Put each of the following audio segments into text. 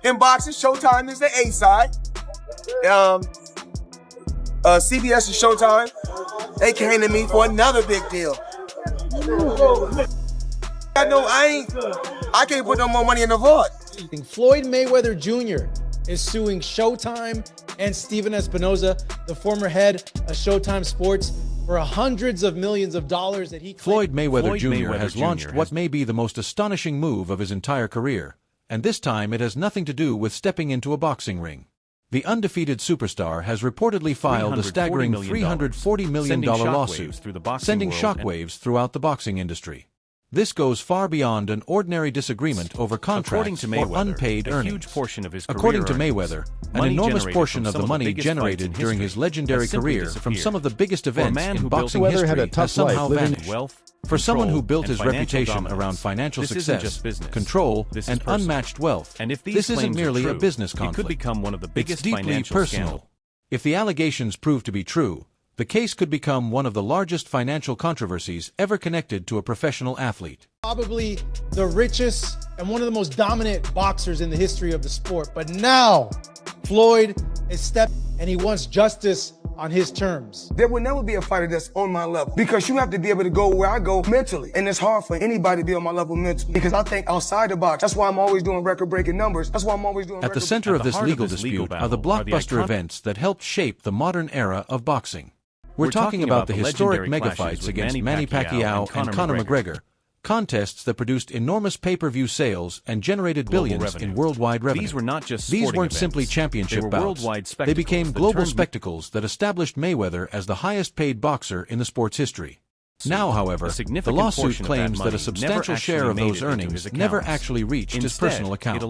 In boxing, Showtime is the A side. CBS is Showtime. They came to me for another big deal. I can't put no more money in the vault. Floyd Mayweather Jr. is suing Showtime and Stephen Espinoza, the former head of Showtime Sports, for hundreds of millions of dollars that he claimed. Floyd Mayweather Jr. has launched what may be the most astonishing move of his entire career, and this time it has nothing to do with stepping into a boxing ring. The undefeated superstar has reportedly filed a staggering $340 million lawsuit, sending shockwaves throughout the boxing industry. This goes far beyond an ordinary disagreement over contracts or unpaid earnings. According to Mayweather, an enormous portion of the money generated during his legendary career from some of the biggest events in boxing history has somehow vanished. For someone who built his reputation around financial success, control, and unmatched wealth, this isn't merely a business conflict. It's deeply personal. If the allegations prove to be true, the case could become one of the largest financial controversies ever connected to a professional athlete. Probably the richest and one of the most dominant boxers in the history of the sport. But now, Floyd is stepping and he wants justice on his terms. There will never be a fighter that's on my level because you have to be able to go where I go mentally. And it's hard for anybody to be on my level mentally because I think outside the box. That's why I'm always doing record-breaking numbers. That's why I'm always doing At the center of this legal dispute are the blockbuster events that helped shape the modern era of boxing. We're talking about the historic mega-fights against Manny Pacquiao and Conor McGregor, contests that produced enormous pay-per-view sales and generated billions in worldwide revenue. These weren't simply championship bouts. They became global spectacles that established Mayweather as the highest-paid boxer in the sport's history. Now, however, the lawsuit claims that a substantial share of those earnings never actually reached his personal accounts.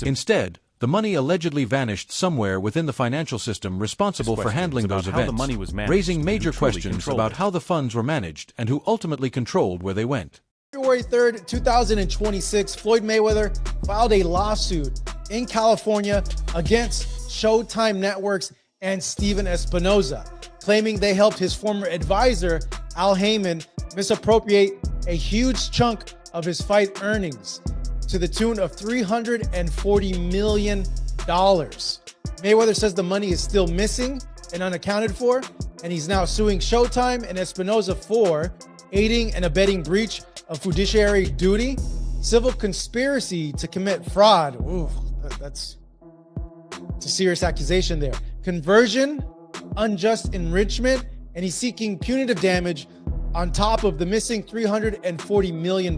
Instead, the money allegedly vanished somewhere within the financial system responsible for handling those events, raising major questions about how the funds were managed and who ultimately controlled where they went. February 3rd, 2026, Floyd Mayweather filed a lawsuit in California against Showtime Networks and Stephen Espinoza, claiming they helped his former advisor, Al Heyman, misappropriate a huge chunk of his fight earnings to the tune of $340 million. Mayweather says the money is still missing and unaccounted for, and he's now suing Showtime and Espinoza for aiding and abetting breach of fiduciary duty, civil conspiracy to commit fraud. Ooh, that's a serious accusation there. Conversion, unjust enrichment, and he's seeking punitive damage on top of the missing $340 million.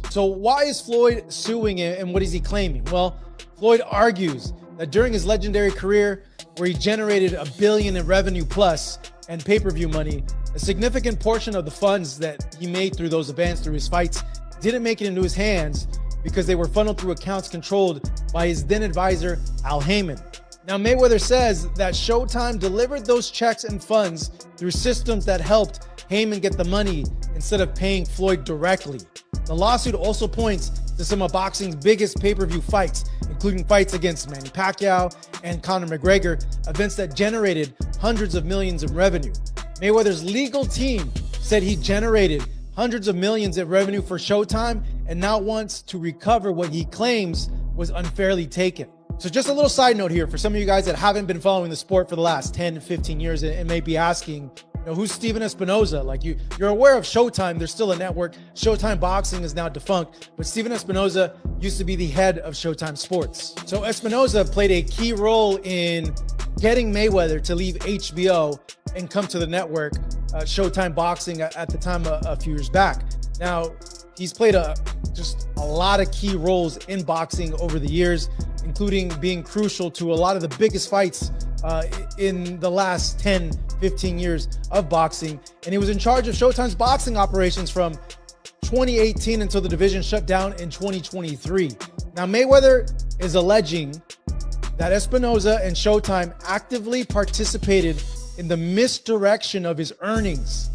So why is Floyd suing him and what is he claiming? Well, Floyd argues that during his legendary career, where he generated $1 billion in revenue plus and pay-per-view money, a significant portion of the funds that he made through those events, through his fights, didn't make it into his hands because they were funneled through accounts controlled by his then advisor, Al Heyman. Now, Mayweather says that Showtime delivered those checks and funds through systems that helped Heyman get the money instead of paying Floyd directly. The lawsuit also points to some of boxing's biggest pay-per-view fights, including fights against Manny Pacquiao and Conor McGregor, events that generated hundreds of millions in revenue. Mayweather's legal team said he generated hundreds of millions in revenue for Showtime and now wants to recover what he claims was unfairly taken. So just a little side note here for some of you guys that haven't been following the sport for the last 10, 15 years and may be asking, who's Stephen Espinoza? Like you're aware of Showtime. There's still a network. Showtime Boxing is now defunct, but Stephen Espinoza used to be the head of Showtime Sports. So Espinoza played a key role in getting Mayweather to leave HBO and come to the network, Showtime Boxing at the time a few years back. Now, he's played just a lot of key roles in boxing over the years, including being crucial to a lot of the biggest fights in the last 10, 15 years of boxing. And he was in charge of Showtime's boxing operations from 2018 until the division shut down in 2023. Now, Mayweather is alleging that Espinoza and Showtime actively participated in the misdirection of his earnings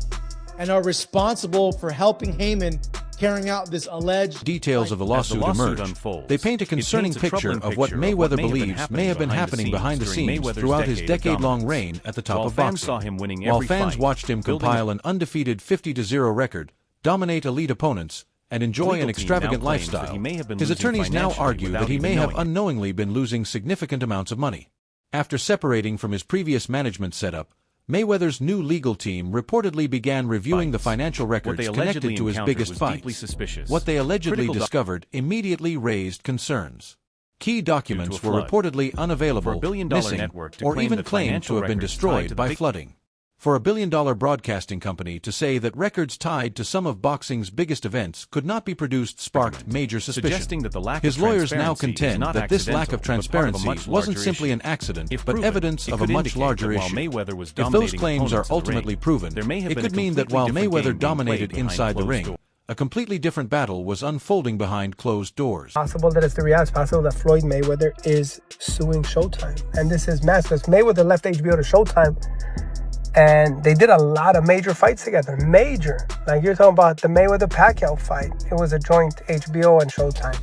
and are responsible for helping Heyman carrying out this alleged details of the lawsuit emerge. They paint a concerning picture of what Mayweather believes may have been happening behind the scenes throughout his decade-long reign at the top of boxing. While fans watched him compile an undefeated 50-0 record, dominate elite opponents, and enjoy an extravagant lifestyle, his attorneys now argue that he may have unknowingly been losing significant amounts of money. After separating from his previous management setup, Mayweather's new legal team reportedly began reviewing the financial records connected to his biggest fights. What they allegedly discovered immediately raised concerns. Key documents were reportedly unavailable, missing, or even claimed to have been destroyed by flooding. For a billion-dollar broadcasting company to say that records tied to some of boxing's biggest events could not be produced sparked major suspicion. His lawyers now contend that this lack of transparency wasn't simply an accident, but evidence of a much larger issue. If those claims are ultimately proven, it could mean that while Mayweather dominated inside the ring, a completely different battle was unfolding behind closed doors. Possible that it's the reality. It's possible that Floyd Mayweather is suing Showtime. And this is massive. Mayweather left HBO to Showtime, and they did a lot of major fights together. Major. Like, you're talking about the Mayweather-Pacquiao fight. It was a joint HBO and Showtime.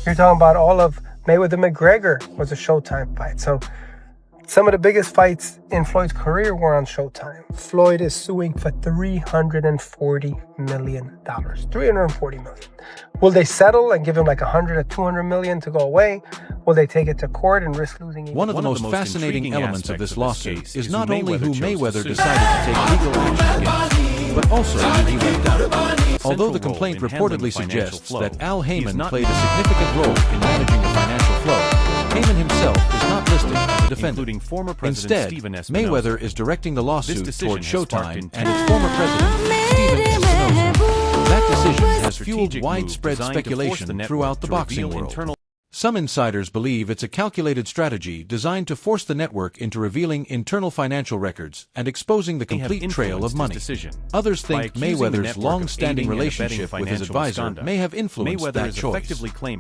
You're talking about all of Mayweather-McGregor was a Showtime fight. So some of the biggest fights in Floyd's career were on Showtime. Floyd is suing for $340 million. $340 million. Will they settle and give him like $100 or $200 million to go away? Will they take it to court and risk losing? One of the most fascinating elements of this lawsuit is not only who Mayweather decided to take legal action against, but also who he left out. Although the complaint reportedly suggests that Al Heyman played a significant role in managing the financial flow, Heyman himself is not listed as a defendant. Instead, Mayweather is directing the lawsuit toward Showtime and its former president, Stephen Espinoza. That decision has fueled widespread speculation throughout the boxing world. Some insiders believe it's a calculated strategy designed to force the network into revealing internal financial records and exposing the complete trail of money. Others think Mayweather's long-standing relationship with his advisor may have influenced that choice.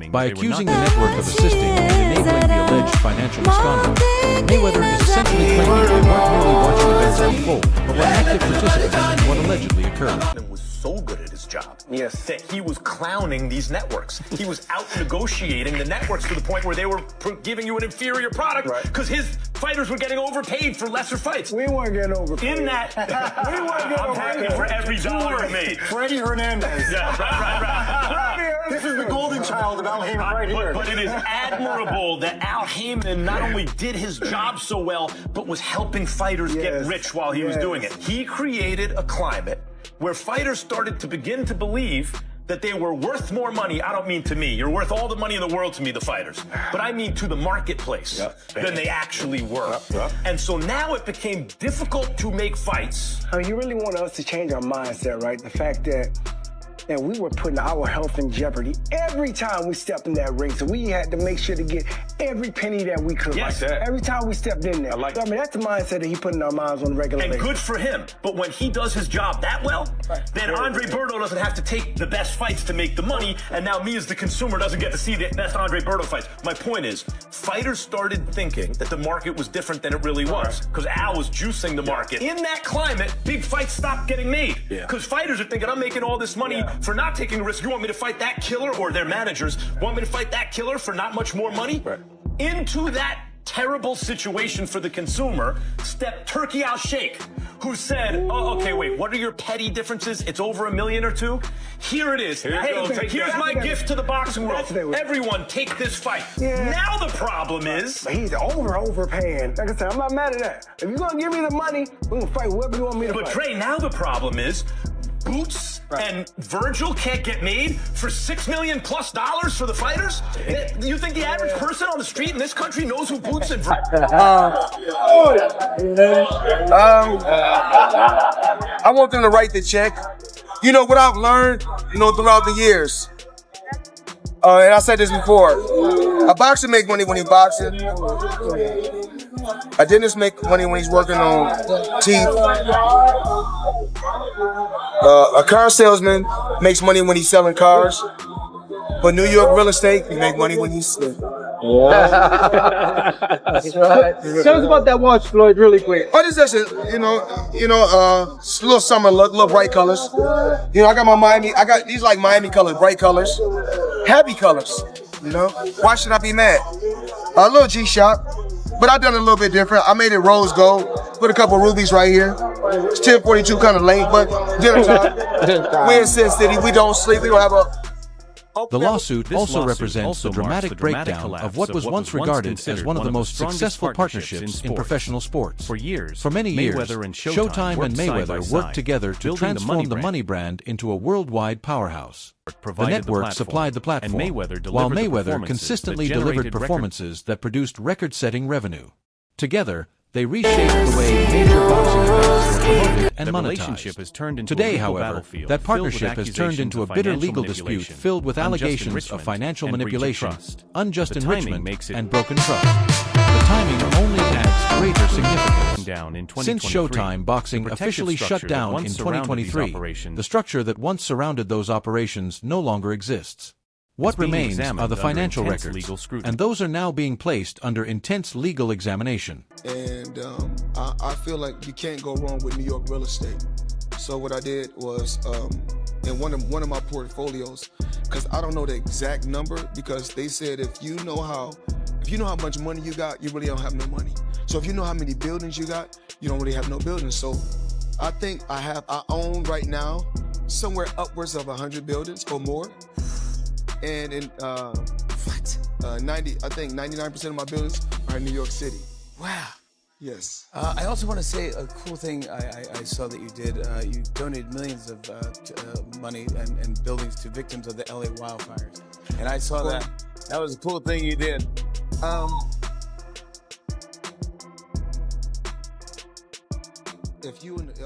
By accusing the network of assisting and enabling the alleged financial misconduct, Mayweather is essentially claiming they weren't merely watching events unfold, but were active participants in what allegedly occurred. Was so good at his job, that he was clowning these networks. He was out negotiating the networks to the point where they were giving you an inferior product because his fighters were getting overpaid for lesser fights. We weren't getting overpaid. In that, we weren't getting I'm happy for every dollar you made. Freddie Hernandez. Yeah, right. This is the golden child of Al Heyman right here. But it is admirable that Al Heyman not only did his job so well, but was helping fighters get rich while he was doing it. He created a climate where fighters started to begin to believe that they were worth more money. I don't mean to me. You're worth all the money in the world to me, the fighters. But I mean to the marketplace than they actually were. And so now it became difficult to make fights. I mean, you really want us to change our mindset, right? The fact that we were putting our health in jeopardy every time we stepped in that ring. So we had to make sure to get every penny that we could. Yes, every time we stepped in there. I mean, that's the mindset that he put in our minds on a regular basis. And good for him. But when he does his job that well, then Andre Berto doesn't have to take the best fights to make the money. And now me as the consumer doesn't get to see the best Andre Berto fights. My point is, fighters started thinking that the market was different than it really was. Because Al was juicing the market. In that climate, big fights stopped getting made. Because fighters are thinking, I'm making all this money for not taking a risk. You want me to fight that killer, or their managers want me to fight that killer for not much more money? Into that terrible situation for the consumer stepped Turkey Al Sheikh, who said, oh, okay, wait, what are your petty differences? It's over $1 million or $2 million? Here it is. Here's my gift to the boxing world. Everyone, take this fight. Now the problem is... He's overpaying. Like I said, I'm not mad at that. If you're going to give me the money, we're going to fight whoever you want me to fight. But Trey, now the problem is... Boots and Virgil can't get made for $6 million plus for the fighters? You think the average person on the street in this country knows who Boots and Virgil? I want them to write the check. You know what I've learned, throughout the years. And I said this before. A boxer makes money when he's boxing. A dentist makes money when he's working on teeth. A car salesman makes money when he's selling cars. But New York real estate, you make money when you sleep. That's right. Tell us about that watch, Floyd, really quick. Oh, this is just, little summer look, little bright colors. I got my Miami, I got these like Miami colors, bright colors, happy colors, Why should I be mad? A little G-Shock, but I done it a little bit different. I made it rose gold, put a couple rubies right here. It's 1042 kind of late, but dinner time. We in Sin City, we don't sleep, we don't have a The lawsuit also represents the dramatic breakdown of what was once regarded as one of the most successful partnerships in professional sports. For many years, Showtime and Mayweather worked together to transform the money brand into a worldwide powerhouse. The network supplied the platform, while Mayweather consistently delivered performances that produced record-setting revenue. Together, they reshaped the way major boxing events were promoted and monetized. Today, however, that partnership has turned into a bitter legal dispute filled with allegations of financial manipulation, unjust enrichment, and broken trust. The timing only adds greater significance. Since Showtime Boxing officially shut down in 2023, the structure that once surrounded those operations no longer exists. What remains are the financial records, and those are now being placed under intense legal examination. And I feel like you can't go wrong with New York real estate. So what I did was, in one of my portfolios, because I don't know the exact number, because they said if you know how much money you got, you really don't have no money. So if you know how many buildings you got, you don't really have no buildings. So I think I own right now somewhere upwards of 100 buildings or more. And in 99% of my buildings are in New York City. Wow. Yes. I also want to say a cool thing I saw that you did. You donated millions of money and buildings to victims of the LA wildfires. And I saw that. That was a cool thing you did.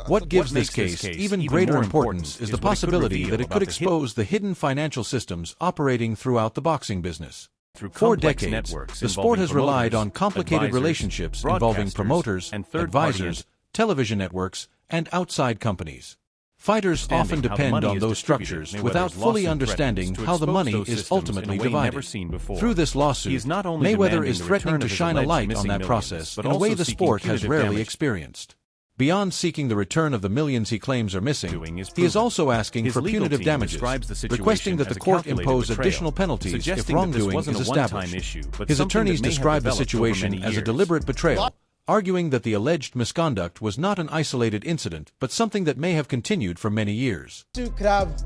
What gives this case even greater importance is the possibility that it could expose the hidden financial systems operating throughout the boxing business. For decades, the sport has relied on complicated relationships involving promoters, advisors, television networks, and outside companies. Fighters often depend on those structures without fully understanding how the money is ultimately divided. Through this lawsuit, Mayweather is threatening to shine a light on that process in a way the sport has rarely experienced. Beyond seeking the return of the millions he claims are missing, he is also asking for punitive damages, requesting that the court impose additional penalties if wrongdoing is established. His attorneys describe the situation as a deliberate betrayal, arguing that the alleged misconduct was not an isolated incident, but something that may have continued for many years. It could have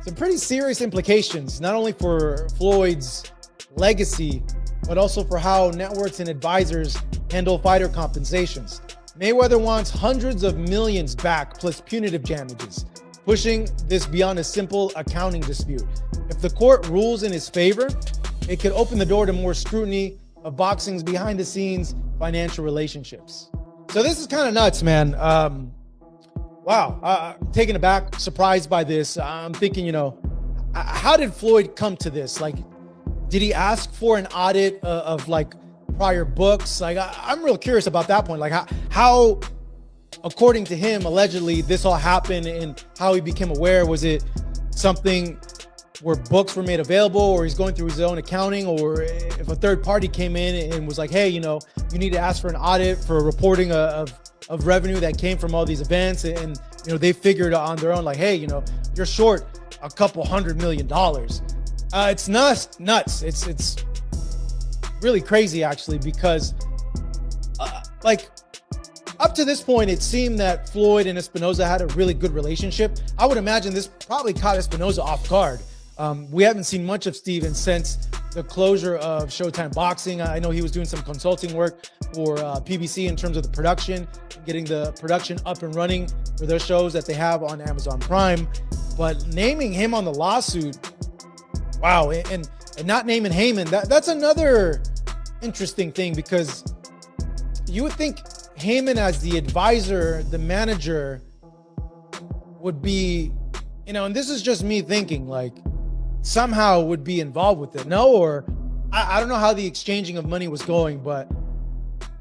some pretty serious implications, not only for Floyd's legacy, but also for how networks and advisors handle fighter compensations. Mayweather wants hundreds of millions back plus punitive damages, pushing this beyond a simple accounting dispute. If the court rules in his favor, it could open the door to more scrutiny of boxing's behind-the-scenes financial relationships. So this is kind of nuts, man. Wow, taken aback, surprised by this. I'm thinking, how did Floyd come to this? Like, did he ask for an audit of prior books? Like, I'm real curious about that point. Like, how, according to him, allegedly, this all happened and how he became aware. Was it something where books were made available, or he's going through his own accounting, or if a third party came in and was like, hey, you need to ask for an audit for reporting of revenue that came from all these events, and they figured on their own, like, hey, you're short a couple $100 million. It's nuts. It's really crazy, actually, because up to this point, it seemed that Floyd and Espinoza had a really good relationship. I would imagine this probably caught Espinoza off guard. We haven't seen much of Stephen since the closure of Showtime Boxing. I know he was doing some consulting work for PBC in terms of the production, getting the production up and running for their shows that they have on Amazon Prime. But naming him on the lawsuit, wow, and not naming Heyman, that's another interesting thing, because you would think Heyman as the advisor, the manager, would be, and this is just me thinking, somehow would be involved with it. No, or I don't know how the exchanging of money was going, but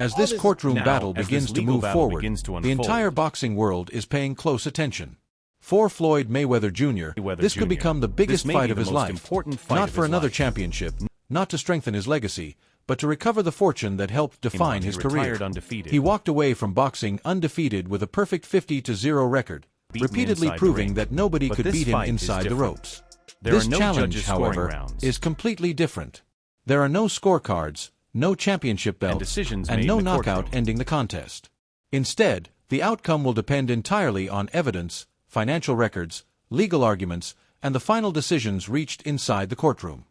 as this courtroom battle begins to move forward, the entire boxing world is paying close attention. For Floyd Mayweather Jr., this could become the biggest fight of his life, not for another championship, not to strengthen his legacy, but to recover the fortune that helped define his career. He walked away from boxing undefeated with a perfect 50-0 record, repeatedly proving that nobody could beat him inside the ropes. This challenge, however, is completely different. There are no scorecards, no championship belts, and no knockout ending the contest. Instead, the outcome will depend entirely on evidence, financial records, legal arguments, and the final decisions reached inside the courtroom.